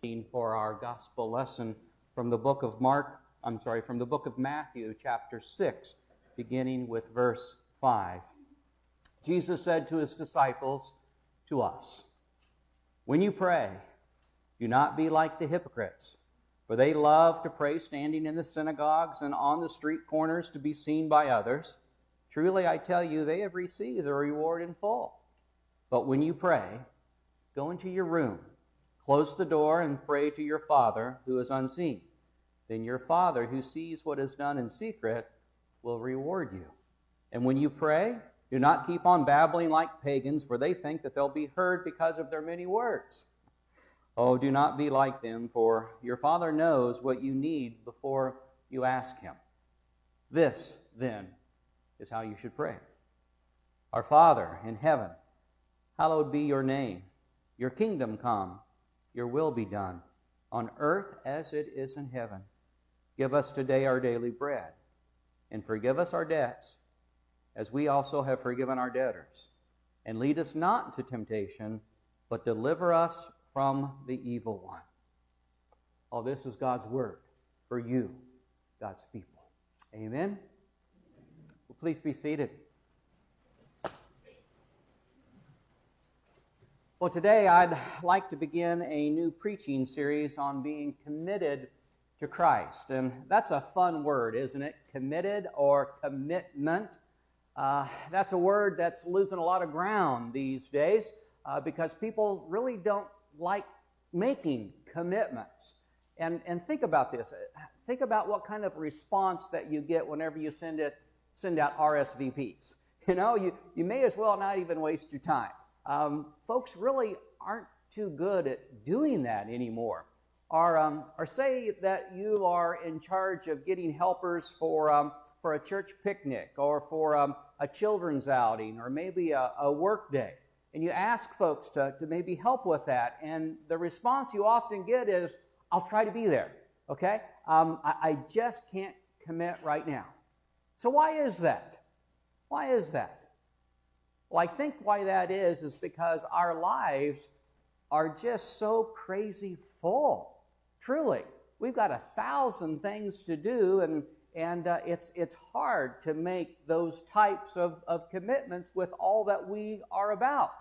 For our gospel lesson from the book of Matthew, chapter 6, beginning with verse 5. Jesus said to his disciples, to us, "When you pray, do not be like the hypocrites, for they love to pray standing in the synagogues and on the street corners to be seen by others. Truly, I tell you, they have received their reward in full. But when you pray, go into your room, close the door, and pray to your Father who is unseen. Then your Father who sees what is done in secret will reward you. And when you pray, do not keep on babbling like pagans, for they think that they'll be heard because of their many words. Oh, do not be like them, for your Father knows what you need before you ask Him. This, then, is how you should pray. Our Father in heaven, hallowed be your name. Your kingdom come, your will be done, on earth as it is in heaven. Give us today our daily bread, and forgive us our debts, as we also have forgiven our debtors. And lead us not into temptation, but deliver us from the evil one." All this is God's word for you, God's people. Amen. Well, please be seated. Well, today I'd like to begin a new preaching series on being committed to Christ. And that's a fun word, isn't it? Committed or commitment. That's a word that's losing a lot of ground these days because people really don't like making commitments. And think about this. Think about what kind of response that you get whenever you send out RSVPs. You know, you may as well not even waste your time. Folks really aren't too good at doing that anymore. Or say that you are in charge of getting helpers for a church picnic or for a children's outing or maybe a work day. And you ask folks to maybe help with that. And the response you often get is, "I'll try to be there, okay? I just can't commit right now." So why is that? Why is that? Well, I think why that is because our lives are just so crazy full. Truly, we've got 1,000 things to do, and it's hard to make those types of commitments with all that we are about.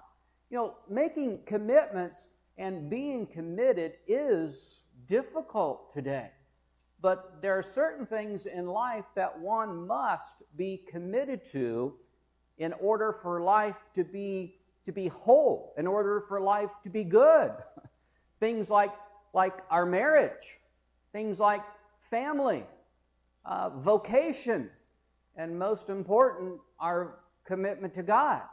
You know, making commitments and being committed is difficult today. But there are certain things in life that one must be committed to in order for life to be whole, in order for life to be good. Things like our marriage, things like family, vocation, and most important, our commitment to God.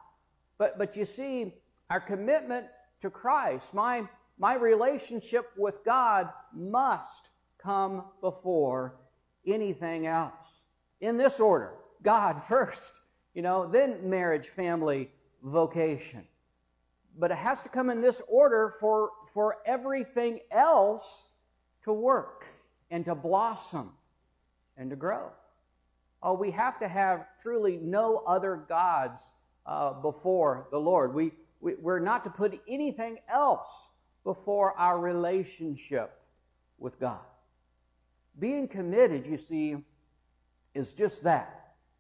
But you see, our commitment to Christ, my relationship with God must come before anything else. In this order, God first, then marriage, family, vocation. But it has to come in this order for everything else to work and to blossom and to grow. Oh, we have to have truly no other gods before the Lord. We're not to put anything else before our relationship with God. Being committed, you see, is just that.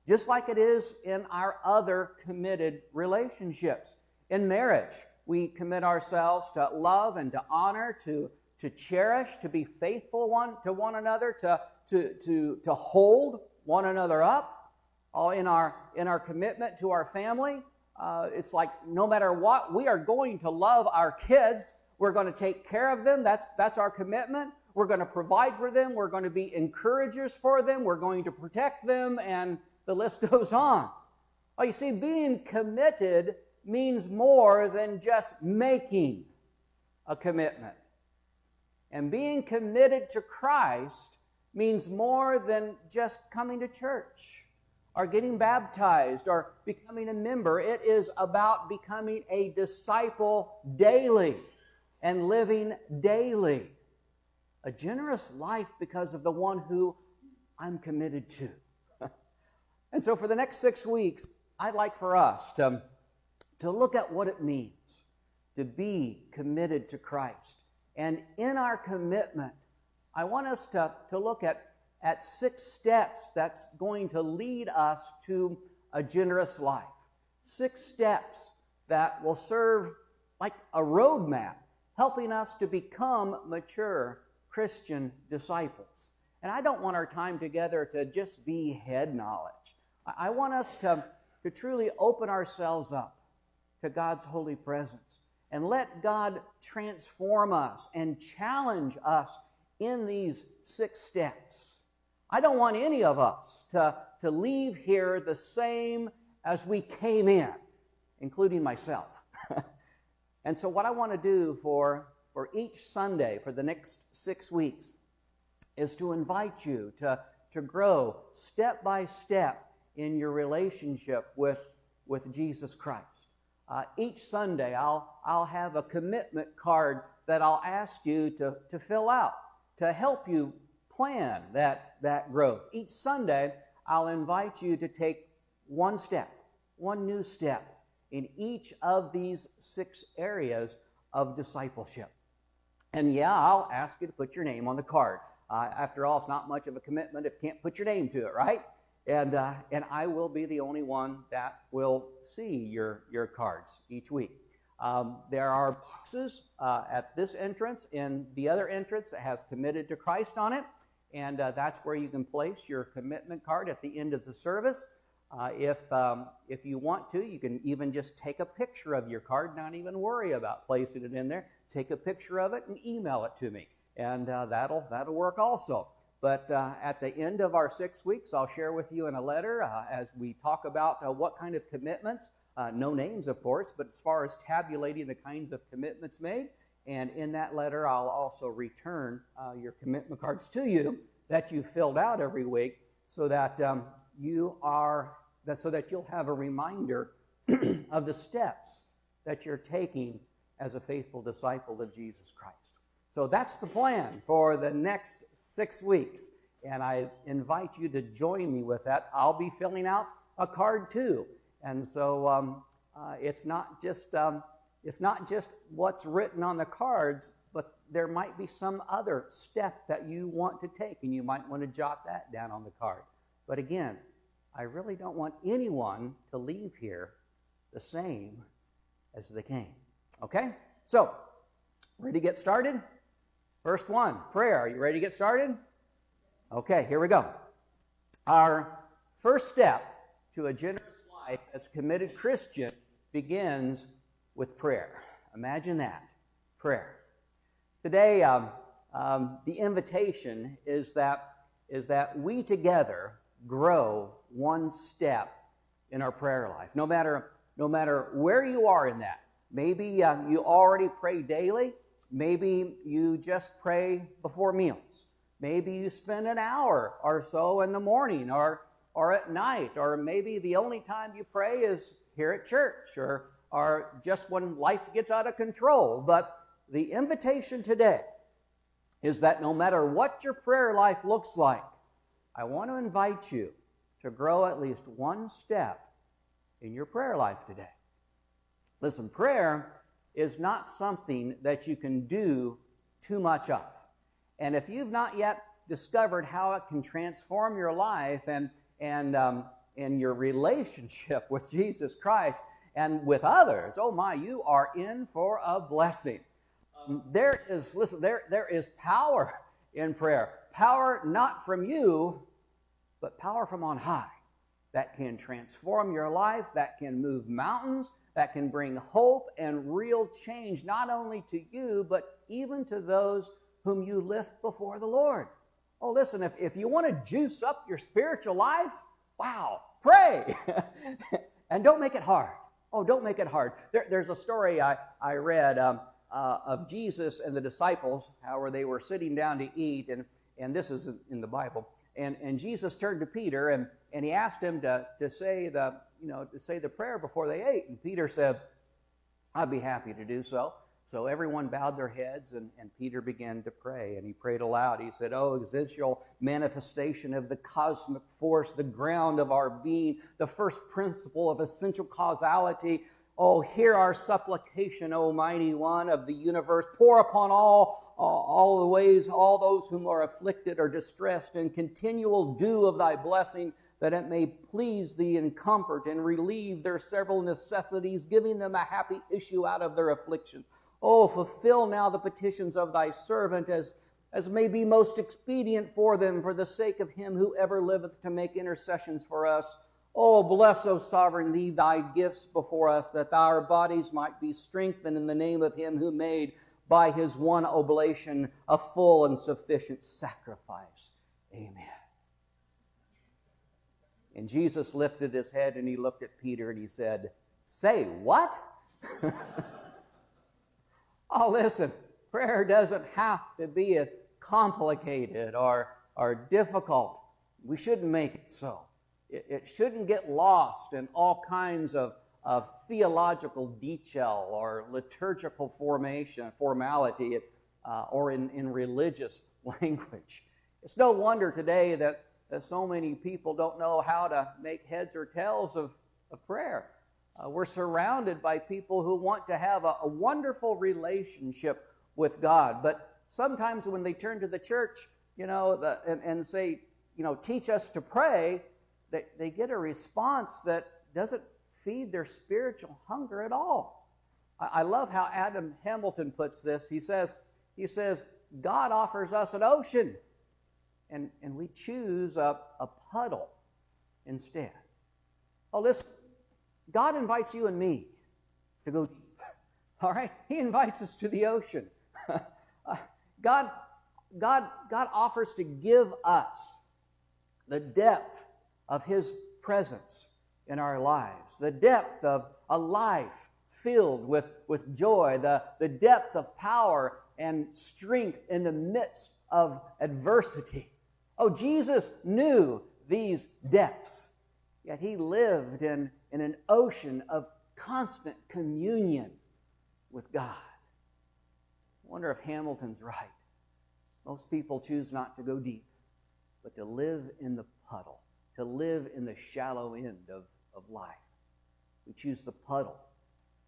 Just like it is in our other committed relationships. In marriage, we commit ourselves to love and to honor, to cherish, to be faithful to one another, to hold one another up. In our commitment to our family, it's like no matter what, we are going to love our kids. We're going to take care of them. That's our commitment. We're going to provide for them. We're going to be encouragers for them. We're going to protect them, and the list goes on. Oh, you see, being committed means more than just making a commitment. And being committed to Christ means more than just coming to church or getting baptized or becoming a member. It is about becoming a disciple daily and living daily. A generous life because of the one who I'm committed to. And so for the next 6 weeks, I'd like for us to look at what it means to be committed to Christ And in our commitment, I want us to look at 6 steps that's going to lead us to a generous life. 6 steps that will serve like a roadmap, helping us to become mature Christian disciples. And I don't want our time together to just be head knowledge. I want us to truly open ourselves up to God's holy presence and let God transform us and challenge us in these 6 steps. I don't want any of us to leave here the same as we came in, including myself. And so what I want to do for each Sunday for the next 6 weeks is to invite you to grow step by step in your relationship with Jesus Christ. Each Sunday I'll have a commitment card that I'll ask you to fill out to help you plan that growth. Each Sunday I'll invite you to take one new step in each of these 6 areas of discipleship. And yeah, I'll ask you to put your name on the card. After all, it's not much of a commitment if you can't put your name to it, right? And I will be the only one that will see your cards each week. There are boxes at this entrance and the other entrance that has Committed to Christ on it, and that's where you can place your commitment card at the end of the service. If you want to, you can even just take a picture of your card, not even worry about placing it in there. Take a picture of it and email it to me, and that'll work also. But at the end of our 6 weeks, I'll share with you in a letter as we talk about what kind of commitments, no names of course, but as far as tabulating the kinds of commitments made. And in that letter, I'll also return your commitment cards to you that you filled out every week, so that you'll have a reminder of the steps that you're taking as a faithful disciple of Jesus Christ. So that's the plan for the next 6 weeks, and I invite you to join me with that. I'll be filling out a card too, and so it's not just what's written on the cards, but there might be some other step that you want to take, and you might want to jot that down on the card. But again, I really don't want anyone to leave here the same as they came. Okay? So, ready to get started? First one, prayer. Are you ready to get started? Okay, here we go. Our first step to a generous life as a committed Christian begins with prayer. Imagine that, prayer. Today, the invitation is that we together grow one step in our prayer life. No matter where you are in that. Maybe you already pray daily. Maybe you just pray before meals. Maybe you spend an hour or so in the morning or at night, or maybe the only time you pray is here at church or just when life gets out of control. But the invitation today is that no matter what your prayer life looks like, I want to invite you to grow at least one step in your prayer life today. Listen, prayer is not something that you can do too much of. And if you've not yet discovered how it can transform your life and your relationship with Jesus Christ and with others, oh my, you are in for a blessing. There is power in prayer. Power not from you, but power from on high that can transform your life, that can move mountains, that can bring hope and real change, not only to you, but even to those whom you lift before the Lord. Oh, listen, if you want to juice up your spiritual life, wow, pray. And don't make it hard. Oh, don't make it hard. There's a story I read of Jesus and the disciples, how they were sitting down to eat, and this is in the Bible. And Jesus turned to Peter and he asked him to say the prayer before they ate. And Peter said, "I'd be happy to do so." So everyone bowed their heads, and Peter began to pray, and he prayed aloud. He said, "Oh, essential manifestation of the cosmic force, the ground of our being, the first principle of essential causality. Oh, hear our supplication, O mighty one of the universe. Pour upon all all the ways, all those whom are afflicted or distressed, and continual dew of thy blessing, that it may please thee and comfort and relieve their several necessities, giving them a happy issue out of their affliction. Oh, fulfill now the petitions of thy servant as may be most expedient for them, for the sake of him who ever liveth to make intercessions for us. Oh, bless, O sovereign, thee thy gifts before us, that our bodies might be strengthened in the name of him who made by his one oblation a full and sufficient sacrifice. Amen. And Jesus lifted his head and he looked at Peter and he said, "Say what?" Oh, listen, prayer doesn't have to be complicated or difficult. We shouldn't make it so. It shouldn't get lost in all kinds of theological detail or liturgical formality or in religious language. It's no wonder today that so many people don't know how to make heads or tails of prayer. We're surrounded by people who want to have a wonderful relationship with God, but sometimes when they turn to the church, and say, teach us to pray, they get a response that doesn't feed their spiritual hunger at all. I love how Adam Hamilton puts this. He says, God offers us an ocean, and we choose a puddle instead. Oh, listen, God invites you and me to go deep. All right? He invites us to the ocean. God offers to give us the depth of his presence in our lives, the depth of a life filled with joy, the depth of power and strength in the midst of adversity. Oh, Jesus knew these depths, yet he lived in an ocean of constant communion with God. I wonder if Hamilton's right. Most people choose not to go deep, but to live in the puddle, to live in the shallow end of life. We choose the puddle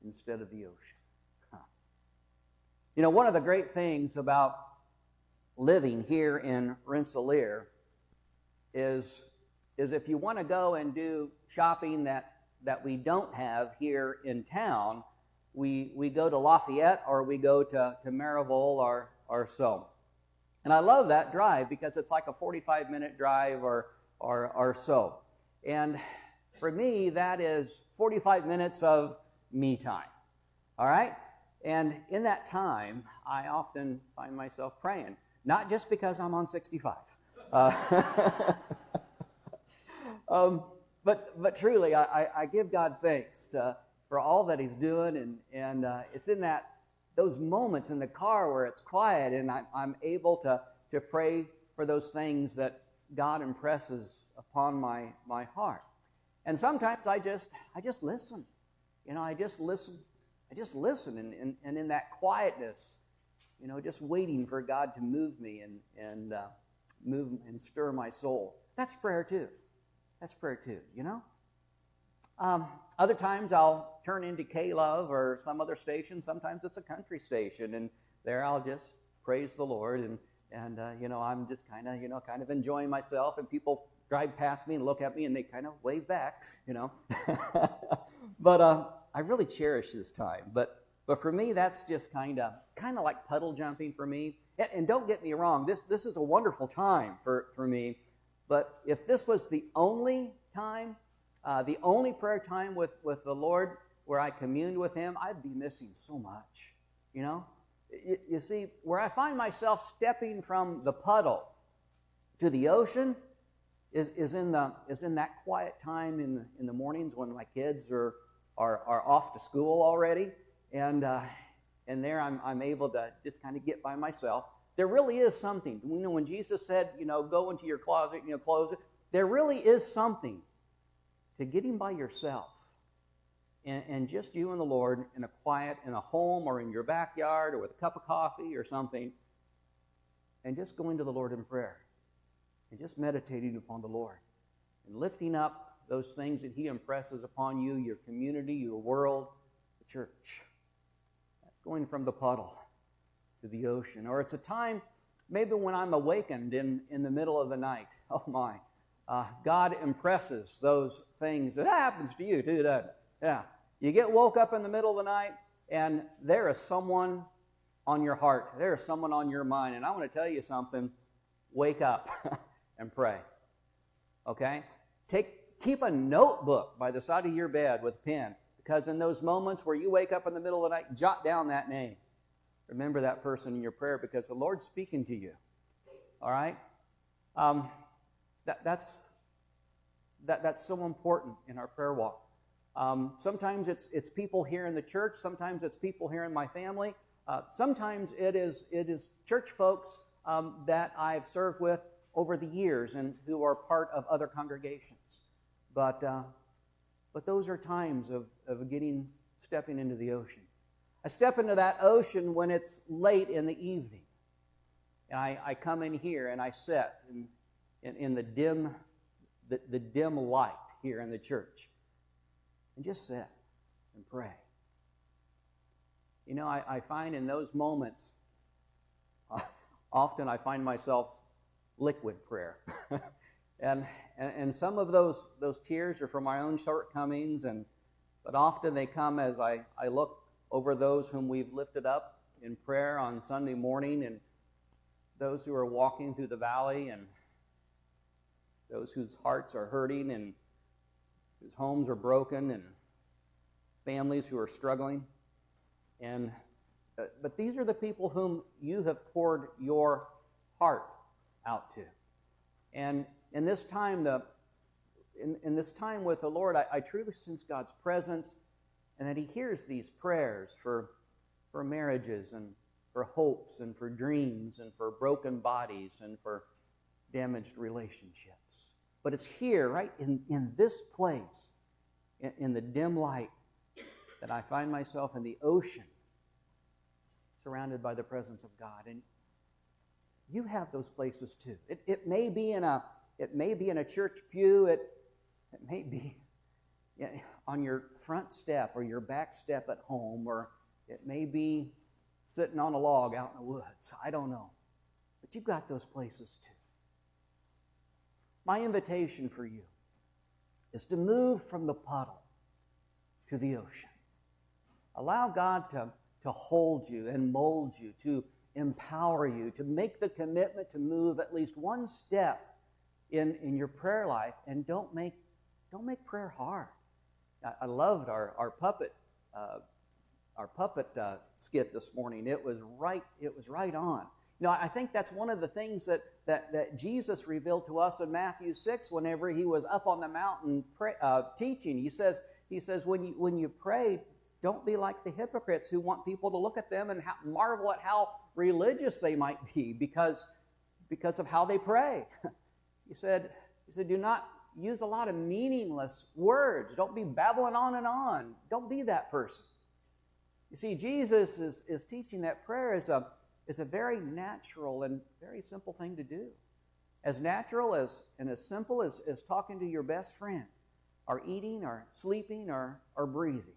instead of the ocean. One of the great things about living here in Rensselaer is if you want to go and do shopping that we don't have here in town, we go to Lafayette or we go to Marieville or so. And I love that drive because it's like a 45-minute drive or so. And for me, that is 45 minutes of me time. All right? And in that time, I often find myself praying, not just because I'm on 65. But truly, I give God thanks for all that he's doing, and it's in those moments in the car where it's quiet and I'm able to pray for those things that God impresses upon my heart. And sometimes I just listen. I just listen and in that quietness, just waiting for God to move me and move and stir my soul. That's prayer too. Other times I'll turn into K-Love or some other station. Sometimes it's a country station, and there I'll just praise the Lord and I'm just kind of enjoying myself, and people drive past me and look at me and they kind of wave back, But I really cherish this time. But for me, that's just kind of like puddle jumping for me. And don't get me wrong, this is a wonderful time for me. But if this was the only time, the only prayer time with the Lord where I communed with him, I'd be missing so much, You see, where I find myself stepping from the puddle to the ocean is in that quiet time in the mornings when my kids are off to school already, and there I'm able to just kind of get by myself. There really is something. When Jesus said, go into your closet, close it. There really is something to getting by yourself. And just you and the Lord in a home or in your backyard or with a cup of coffee or something, and just going to the Lord in prayer and just meditating upon the Lord and lifting up those things that he impresses upon you, your community, your world, the church. That's going from the puddle to the ocean. Or it's a time maybe when I'm awakened in the middle of the night. Oh my. God impresses those things. That happens to you too, doesn't it? Yeah. You get woke up in the middle of the night and there is someone on your heart. There is someone on your mind. And I want to tell you something. Wake up and pray. Okay? Keep a notebook by the side of your bed with a pen, because in those moments where you wake up in the middle of the night, jot down that name. Remember that person in your prayer, because the Lord's speaking to you. All right? That's so important in our prayer walk. Sometimes it's people here in the church. Sometimes it's people here in my family. Sometimes it is church folks that I've served with over the years and who are part of other congregations. But those are times of stepping into the ocean. I step into that ocean when it's late in the evening. And I come in here and I sit in the dim light here in the church and just sit and pray. You know, I find in those moments, often I find myself liquid prayer. and some of those tears are from my own shortcomings, but often they come as I look over those whom we've lifted up in prayer on Sunday morning, and those who are walking through the valley, and those whose hearts are hurting and whose homes are broken, and families who are struggling. But these are the people whom you have poured your heart out to. And in this time, in this time with the Lord, I truly sense God's presence, and that He hears these prayers for marriages and for hopes and for dreams and for broken bodies and for damaged relationships. But it's here, right in this place, in the dim light, that I find myself in the ocean, surrounded by the presence of God. And you have those places too. It may be in a church pew. It may be on your front step or your back step at home, or it may be sitting on a log out in the woods. I don't know. But you've got those places too. My invitation for you is to move from the puddle to the ocean. Allow God to hold you and mold you, to empower you, to make the commitment to move at least one step in your prayer life, and don't make prayer hard. I loved our puppet skit this morning. It was right on. You know, I think that's one of the things that Jesus revealed to us in Matthew 6 whenever He was up on the mountain teaching. He says when you pray, don't be like the hypocrites who want people to look at them and marvel at how religious they might be because of how they pray. He said, do not use a lot of meaningless words. Don't be babbling on and on. Don't be that person. You see, Jesus is teaching that prayer is a very natural and very simple thing to do. As natural and as simple as talking to your best friend, or eating, or sleeping, or breathing.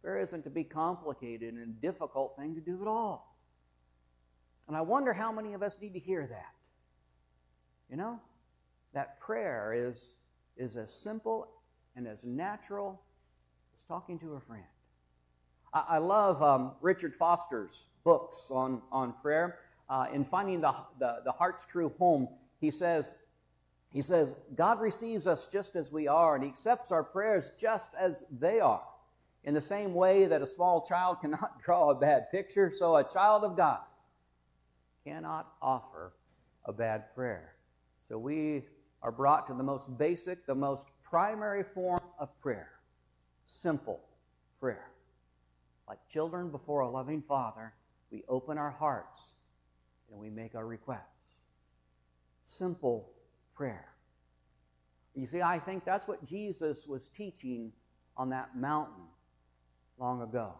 Prayer isn't to be complicated and difficult thing to do at all. And I wonder how many of us need to hear that. You know, that prayer is as simple and as natural as talking to a friend. I love Richard Foster's books on prayer. In Finding the Heart's True Home, he says, God receives us just as we are, and He accepts our prayers just as they are. In the same way that a small child cannot draw a bad picture, so a child of God cannot offer a bad prayer. So we are brought to the most basic, the most primary form of prayer. Simple prayer. Like children before a loving Father, we open our hearts and we make our requests. Simple prayer. You see, I think that's what Jesus was teaching on that mountain long ago.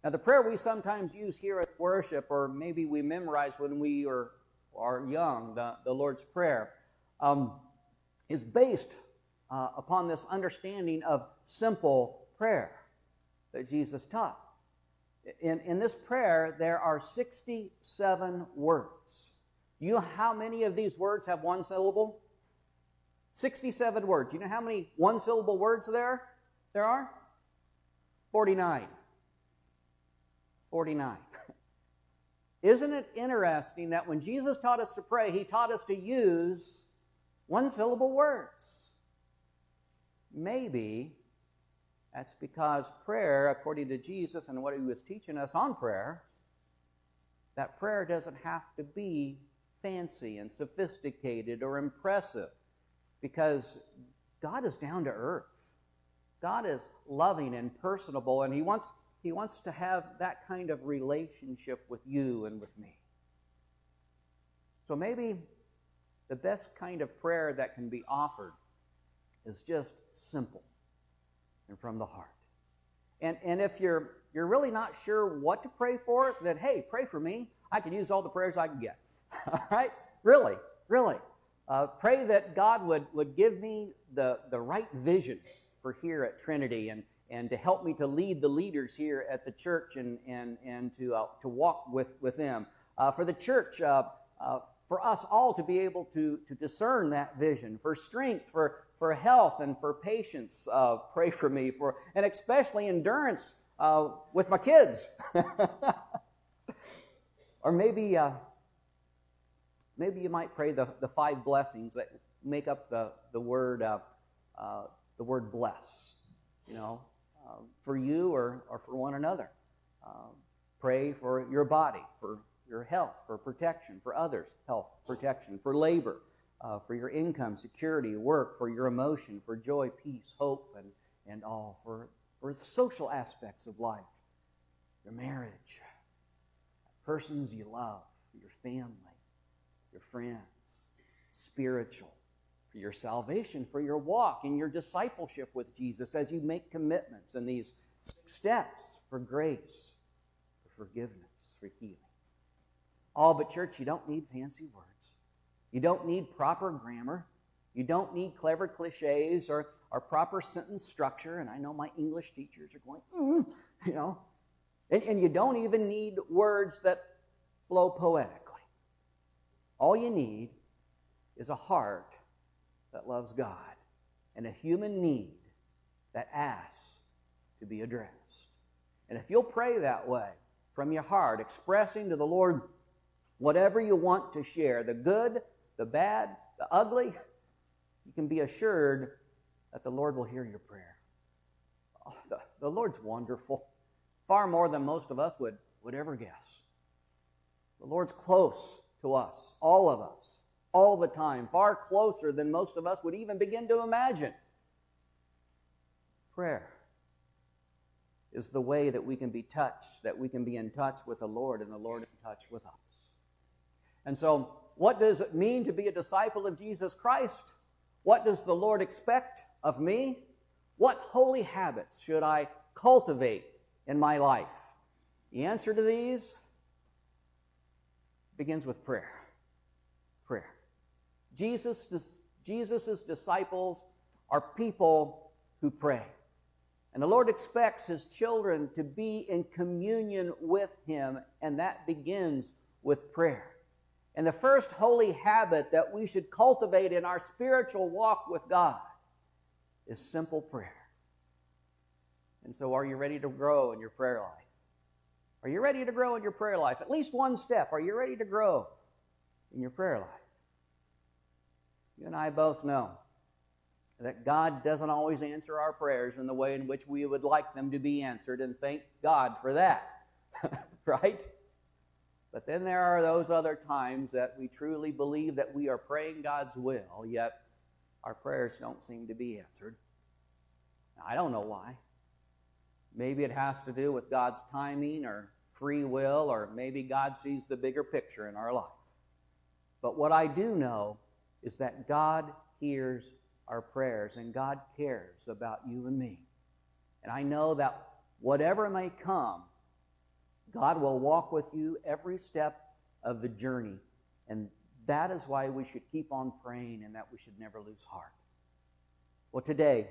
Now, the prayer we sometimes use here at worship, or maybe we memorize when we are young, the Lord's Prayer, is based upon this understanding of simple prayer that Jesus taught. In this prayer, there are 67 words. You know how many of these words have one syllable? 67 words. You know how many one-syllable words there are? 49. 49. Isn't it interesting that when Jesus taught us to pray, he taught us to use one-syllable words? Maybe that's because prayer, according to Jesus and what he was teaching us on prayer, that prayer doesn't have to be fancy and sophisticated or impressive, because God is down to earth. God is loving and personable, and He wants to have that kind of relationship with you and with me. So maybe the best kind of prayer that can be offered is just simple and from the heart. And if you're really not sure what to pray for, then hey, pray for me. I can use all the prayers I can get. All right? Really. Pray that God would give me the right vision for here at Trinity, and to help me to lead the leaders here at the church, and to walk with them. For the church, for us all to be able to discern that vision, for strength, for health, and for patience. Pray for me, and especially endurance with my kids. Or maybe you might pray the 5 blessings that make up the word bless. For you or for one another. Pray for your body, for your health, for protection, for others' health, protection, for labor, for your income, security, work, for your emotion, for joy, peace, hope, and all, for the social aspects of life, your marriage, persons you love, your family, your friends, spiritual, for your salvation, for your walk in your discipleship with Jesus as you make commitments in these 6 steps, for grace, for forgiveness, for healing. But church, you don't need fancy words. You don't need proper grammar. You don't need clever cliches or proper sentence structure. And I know my English teachers are going, And you don't even need words that flow poetically. All you need is a heart that loves God and a human need that asks to be addressed. And if you'll pray that way from your heart, expressing to the Lord whatever you want to share, the good, the bad, the ugly, you can be assured that the Lord will hear your prayer. The Lord's wonderful, far more than most of us would ever guess. The Lord's close to us, all of us, all the time, far closer than most of us would even begin to imagine. Prayer is the way that we can be touched, that we can be in touch with the Lord and the Lord in touch with us. And so, what does it mean to be a disciple of Jesus Christ? What does the Lord expect of me? What holy habits should I cultivate in my life? The answer to these begins with prayer. Prayer. Jesus' disciples are people who pray. And the Lord expects His children to be in communion with Him, and that begins with prayer. And the first holy habit that we should cultivate in our spiritual walk with God is simple prayer. And so, are you ready to grow in your prayer life? Are you ready to grow in your prayer life? At least one step. Are you ready to grow in your prayer life? You and I both know that God doesn't always answer our prayers in the way in which we would like them to be answered, and thank God for that. Right? But then there are those other times that we truly believe that we are praying God's will, yet our prayers don't seem to be answered. Now, I don't know why. Maybe it has to do with God's timing or free will, or maybe God sees the bigger picture in our life. But what I do know is that God hears our prayers, and God cares about you and me. And I know that whatever may come, God will walk with you every step of the journey. And that is why we should keep on praying, and that we should never lose heart. Well, today,